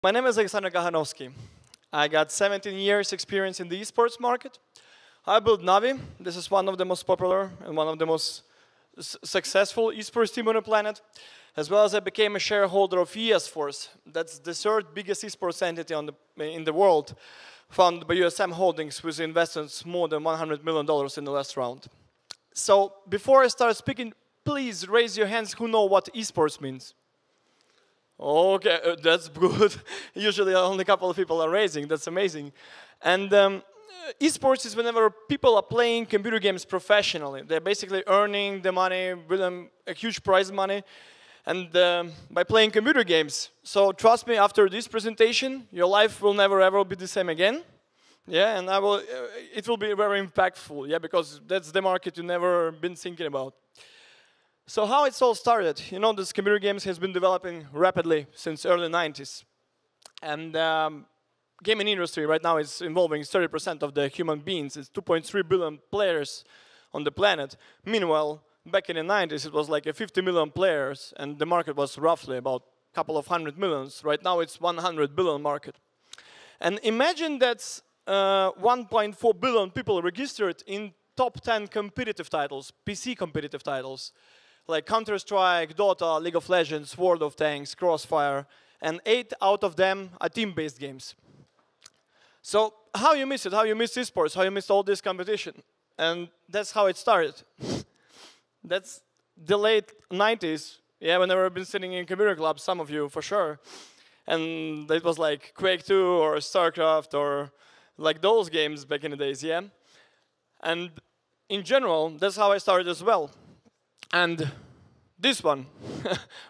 My name is Kokhanovskyy. I got 17 years experience in the esports market. I built Navi. This is one of the most popular and one of the most successful esports team on the planet. As well as I became a shareholder of eSports. That's the third biggest esports entity in the world, founded by USM Holdings with investments more than $100 million in the last round. So before I start speaking, please raise your hands who know what esports means. Okay, that's good. Usually only a couple of people are raising. That's amazing. And esports is whenever people are playing computer games professionally. They're basically earning the money, winning a huge prize money, and by playing computer games. So trust me, after this presentation, your life will never ever be the same again. Yeah, and it will be very impactful. Yeah, because that's the market you never been thinking about. So how it's all started? You know, this computer games has been developing rapidly since early 90s. And gaming industry right now is involving 30% of the human beings. It's 2.3 billion players on the planet. Meanwhile, back in the 90s, it was like a 50 million players, and the market was roughly about a couple of 100 millions. Right now, it's 100 billion market. And imagine that's 1.4 billion people registered in top 10 competitive titles, PC competitive titles, like Counter-Strike, Dota, League of Legends, World of Tanks, Crossfire, and 8 out of them are team-based games. So how you miss it? How you miss esports? How you miss all this competition? And that's how it started. That's the late 90s. Yeah, whenever I've been sitting in computer clubs, some of you for sure. And it was like Quake 2 or StarCraft or like those games back in the days, yeah? And in general, that's how I started as well. And this one,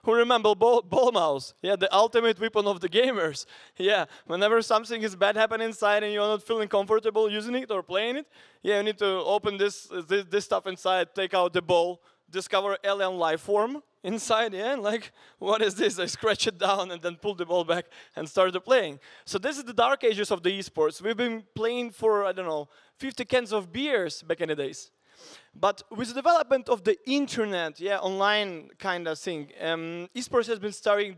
who remember ball mouse? Yeah, the ultimate weapon of the gamers. Yeah, whenever something is bad happening inside and you're not feeling comfortable using it or playing it, yeah, you need to open this stuff inside, take out the ball, discover alien life form inside, yeah, and like, what is this? I scratch it down and then pull the ball back and start the playing. So this is the dark ages of the esports. We've been playing for, I don't know, 50 cans of beers back in the days. But with the development of the internet, yeah, online kind of thing, esports has been starting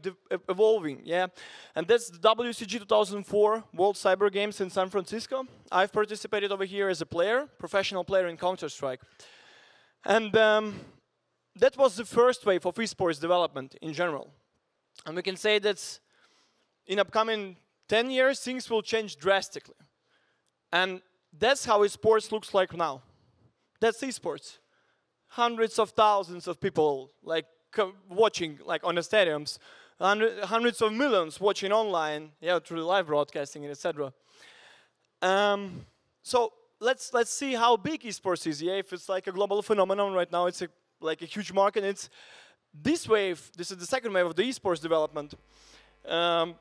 evolving, yeah. And that's the WCG 2004 World Cyber Games in San Francisco. I've participated over here as a player, professional player in Counter-Strike. And that was the first wave of esports development in general. And we can say that in upcoming 10 years, things will change drastically. And that's how esports looks like now. That's esports. Hundreds of thousands of people like watching like on the stadiums, hundreds of millions watching online, yeah, through live broadcasting and etc. So let's see how big esports is. Yeah, if it's like a global phenomenon right now, it's like a huge market. It's this wave. This is the second wave of the esports development. Was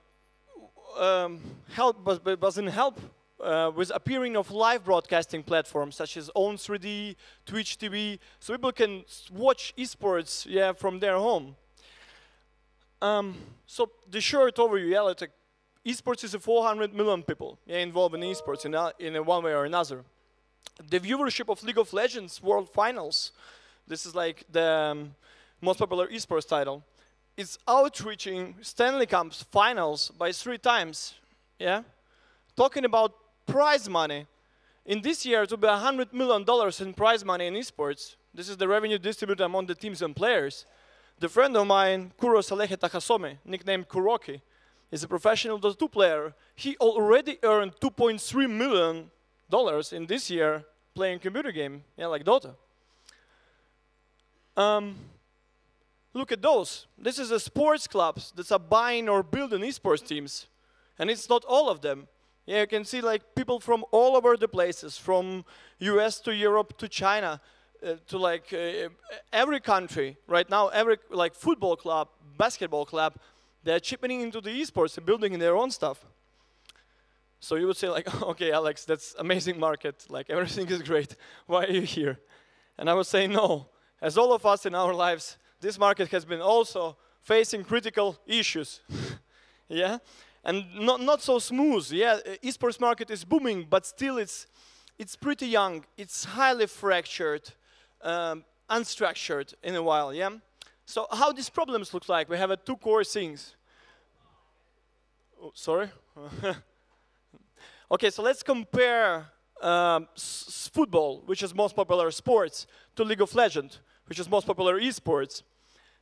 in help. With appearing of live broadcasting platforms such as Own3D, Twitch TV, so people can watch esports, yeah, from their home. So the short overview, yeah, like esports is 400 million people, yeah, involved in esports in a one way or another. The viewership of League of Legends World Finals, this is like the most popular esports title, is outreaching Stanley Cup's finals by 3 times, yeah. Talking about prize money. In this year, it will be $100 million in prize money in esports. This is the revenue distributed among the teams and players. The friend of mine, Kuro Salehe Takasome, nicknamed Kuroki, is a professional Dota 2 player. He already earned $2.3 million in this year playing computer game, yeah, like Dota. Look at those. This is a sports clubs that are buying or building esports teams. And it's not all of them. Yeah, you can see like people from all over the places, from US to Europe to China, to like every country. Right now, every like football club, basketball club, they're chipping into the esports and building their own stuff. So you would say like, okay, Alex, that's amazing market. Like everything is great. Why are you here? And I would say no. As all of us in our lives, this market has been also facing critical issues. Yeah. And not so smooth, yeah. Esports market is booming, but still it's pretty young. It's highly fractured, unstructured in a while, yeah. So how these problems look like? We have 2 core things. Oh, sorry. Okay, so let's compare football, which is most popular sports, to League of Legends, which is most popular esports.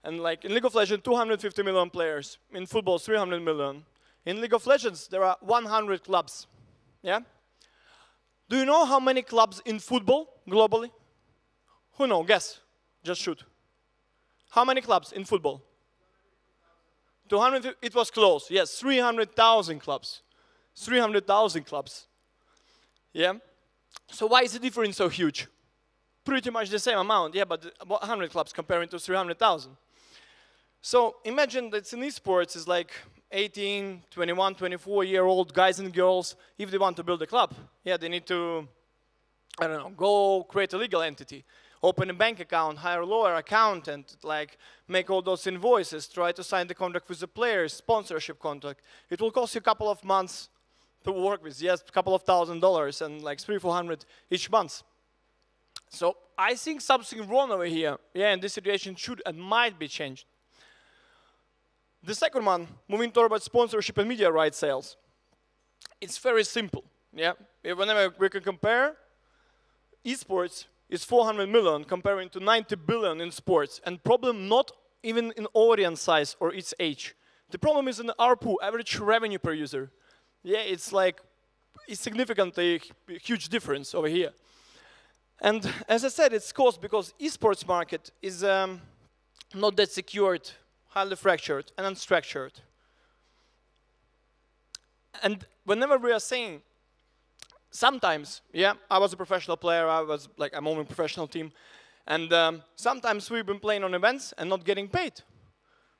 And like in League of Legends, 250 million players. In football, 300 million. In League of Legends, there are 100 clubs. Yeah? Do you know how many clubs in football globally? Who knows? Guess. Just shoot. How many clubs in football? 250. It was close. Yes, 300,000 clubs. 300,000 clubs. Yeah? So why is the difference so huge? Pretty much the same amount, yeah, but 100 clubs comparing to 300,000. So imagine that in esports is like 18, 21, 24-year-old guys and girls, if they want to build a club, yeah, they need to, I don't know, go create a legal entity, open a bank account, hire a lawyer, accountant, like make all those invoices, try to sign the contract with the players, sponsorship contract. It will cost you a couple of months to work with, yes, a couple of $1,000s and like $300-400 each month. So I think something wrong over here, yeah, and this situation should and might be changed. The second one, moving toward sponsorship and media rights sales. It's very simple, yeah. Whenever we can compare, esports is 400 million comparing to 90 billion in sports, and problem not even in audience size or its age. The problem is in the ARPU, average revenue per user. Yeah, it's like it's significantly huge difference over here. And as I said, it's caused because esports market is not that secured, highly fractured and unstructured. And whenever we are saying, sometimes, yeah, I was a professional player, I'm on a professional team, and sometimes we've been playing on events and not getting paid.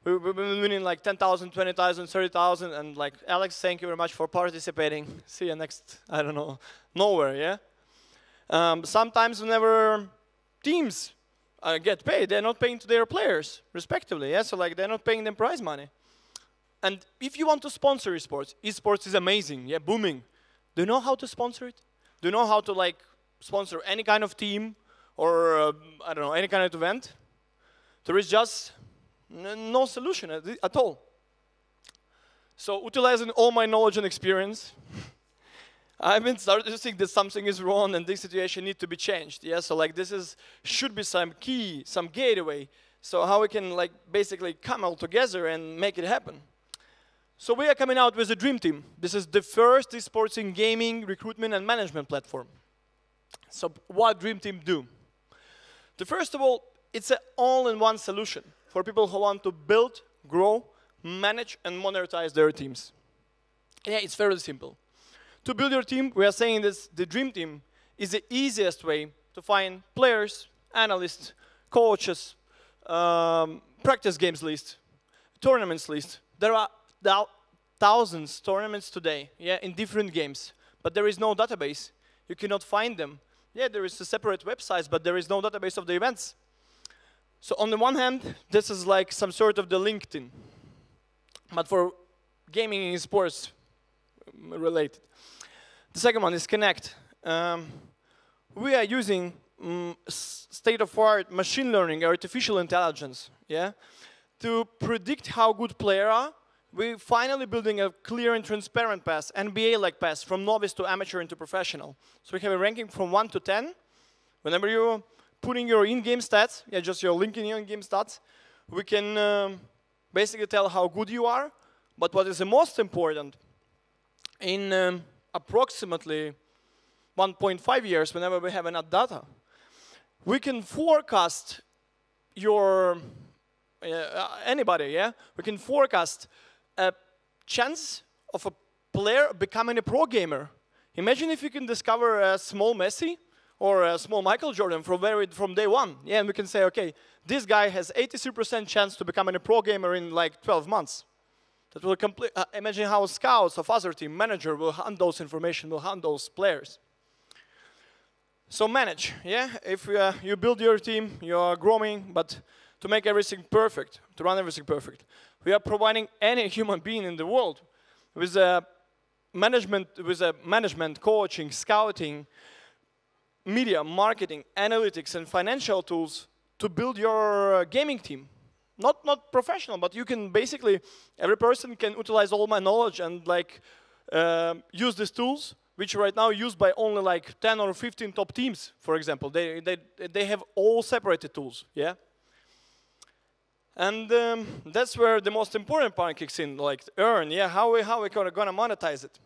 We've been winning like 10,000, 20,000, 30,000, and like, Alex, thank you very much for participating. See you next, I don't know, nowhere, yeah? Sometimes whenever teams get paid, they're not paying to their players, respectively, yeah? So like, they're not paying them prize money. And if you want to sponsor esports, esports is amazing, yeah, booming. Do you know how to sponsor it? Do you know how to like sponsor any kind of team or, I don't know, any kind of event? There is just no solution at all. So utilizing all my knowledge and experience, I've been starting to think that something is wrong and this situation needs to be changed. Yeah, so like this should be some key, some gateway. So how we can like basically come all together and make it happen. So we are coming out with a DreamTeam. This is the first esports in gaming, recruitment and management platform. So what DreamTeam do? First of all, it's an all-in-one solution for people who want to build, grow, manage and monetize their teams. Yeah, it's very simple. To build your team, we are saying this, the DreamTeam is the easiest way to find players, analysts, coaches, practice games list, tournaments list. There are thousands tournaments today, yeah, in different games, but there is no database. You cannot find them. Yeah, there is a separate websites, but there is no database of the events. So on the one hand, this is like some sort of the LinkedIn, but for gaming and sports related. The second one is Connect. We are using state-of-the-art machine learning, artificial intelligence, yeah, to predict how good players are. We're finally building a clear and transparent path, NBA-like path, from novice to amateur into professional. So we have a ranking from 1 to 10. Whenever you're putting your in-game stats, yeah, just your linking your in-game stats, we can basically tell how good you are. But what is the most important, in approximately 1.5 years, whenever we have enough data, we can forecast your, anybody, yeah? We can forecast a chance of a player becoming a pro gamer. Imagine if you can discover a small Messi or a small Michael Jordan from day one. Yeah, and we can say, okay, this guy has 83% chance to become a pro gamer in like 12 months. That will complete. Imagine how scouts of other team manager will hunt those information, will hunt those players. So manage, yeah. If you build your team, you are growing, but to make everything perfect, to run everything perfect, we are providing any human being in the world with a management, coaching, scouting, media, marketing, analytics, and financial tools to build your gaming team. not professional, but you can basically, every person can utilize all my knowledge and like use these tools, which right now used by only like 10 or 15 top teams, for example. They have all separated tools, yeah? And that's where the most important part kicks in, like earn, yeah, how we gonna monetize it.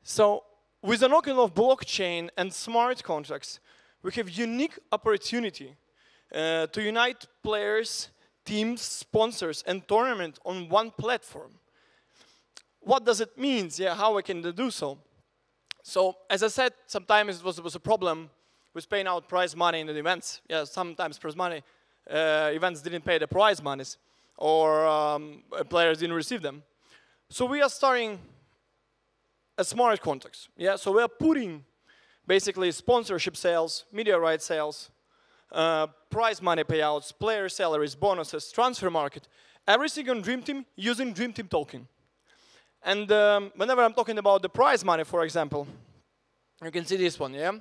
So with the knocking of blockchain and smart contracts, we have unique opportunity to unite players, teams, sponsors, and tournament on one platform. What does it mean? Yeah, how we can do so? So as I said, sometimes it was a problem with paying out prize money in the events. Yeah, sometimes prize money events didn't pay the prize monies, or players didn't receive them. So we are starting a smart contracts. Yeah, so we are putting basically sponsorship sales, media rights sales, prize money payouts, player salaries, bonuses, transfer market, everything on DreamTeam using DreamTeam token. And whenever I'm talking about the prize money, for example, you can see this one, yeah?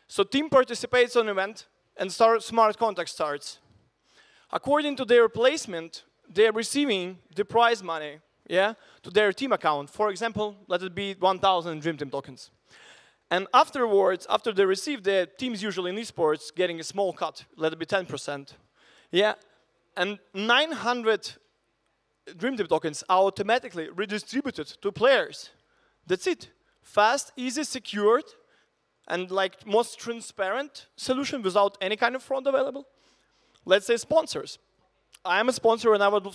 So team participates on event and smart contract starts. According to their placement, they're receiving the prize money, yeah, to their team account. For example, let it be 1,000 DreamTeam tokens. And afterwards, after they receive, the teams usually in esports getting a small cut, let it be 10%. Yeah, and 900 DreamTeam tokens are automatically redistributed to players. That's it. Fast, easy, secured, and like most transparent solution without any kind of fraud available. Let's say sponsors. I am a sponsor and I would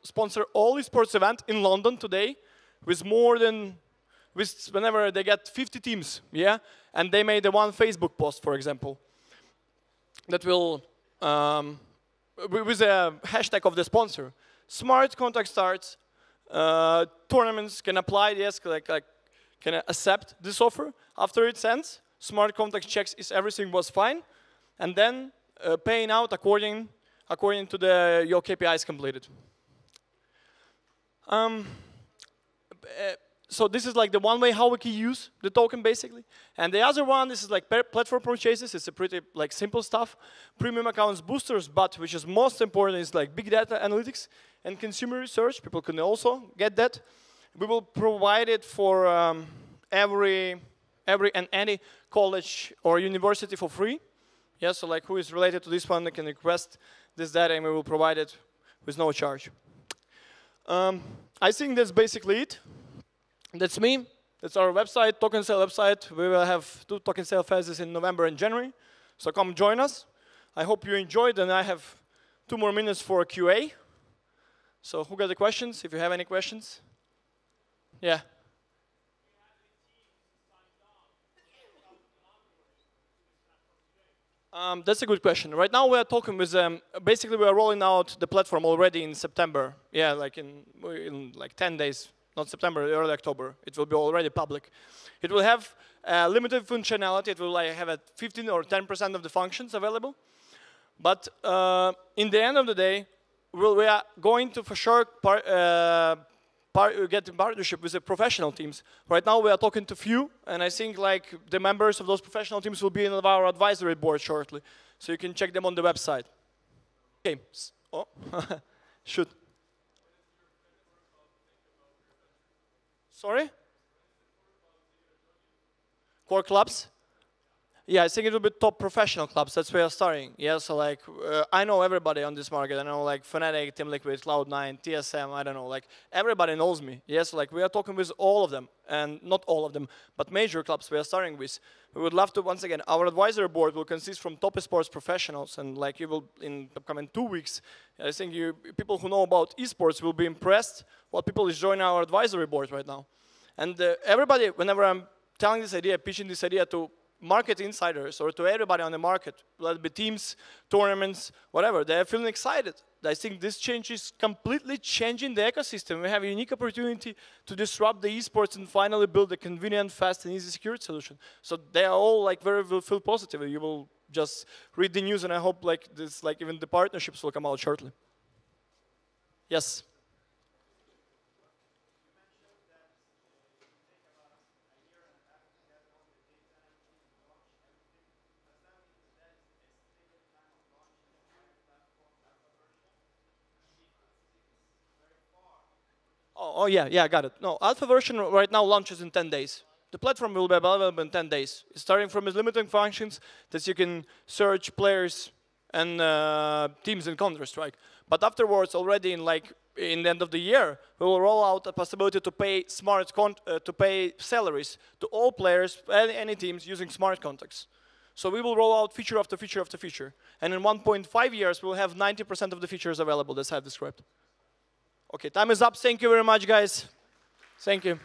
sponsor all esports event in London today with more than, whenever they get 50 teams, yeah? And they made one Facebook post, for example, that will, with a hashtag of the sponsor. Smart contract starts, tournaments can apply, yes, can accept this offer. After it sends, smart contract checks if everything was fine, and then paying out according to your KPIs completed. So this is like the one way how we can use the token basically. And the other one, this is like platform purchases. It's a pretty like simple stuff. Premium accounts boosters, but which is most important is like big data analytics and consumer research. People can also get that. We will provide it for every and any college or university for free. Yeah, so like who is related to this one, they can request this data and we will provide it with no charge. I think that's basically it. That's me. That's our website, token sale website. We will have 2 token sale phases in November and January. So come join us. I hope you enjoyed, and I have 2 more minutes for a QA. So who got the questions? If you have any questions. Yeah. That's a good question. Right now we are talking with basically we are rolling out the platform already in September. Yeah, like in like 10 days. Not September, early October. It will be already public. It will have limited functionality. It will like have a 15 or 10% of the functions available. But in the end of the day, we are going to for sure get in partnership with the professional teams. Right now we are talking to few, and I think like the members of those professional teams will be in our advisory board shortly. So you can check them on the website. Okay. Oh, shoot. Sorry? Core clubs? Yeah, I think it will be top professional clubs. That's where we are starting. Yeah, so like, I know everybody on this market. I know like Fnatic, Team Liquid, Cloud9, TSM, I don't know. Like, everybody knows me. Yes, like we are talking with all of them. And not all of them, but major clubs we are starting with. We would love to, once again, our advisory board will consist from top esports professionals. And like you will, in the upcoming 2 weeks, I think people who know about esports will be impressed what people is joining our advisory board right now. And everybody, whenever I'm telling this idea, pitching this idea to market insiders or to everybody on the market, let it be teams, tournaments, whatever, they're feeling excited. I think this change is completely changing the ecosystem. We have a unique opportunity to disrupt the esports and finally build a convenient, fast, and easy security solution. So they are all like will feel positive. You will just read the news, and I hope like this, like even the partnerships will come out shortly. Yes. oh yeah, got it. No, alpha version right now launches in 10 days. The platform will be available in 10 days. Starting from its limiting functions that you can search players and teams in Counter-Strike. But afterwards, already in the end of the year, we will roll out a possibility to pay salaries to all players, any teams using smart contracts. So we will roll out feature after feature after feature. And in 1.5 years, we'll have 90% of the features available as I've described. Okay, time is up. Thank you very much, guys. Thank you.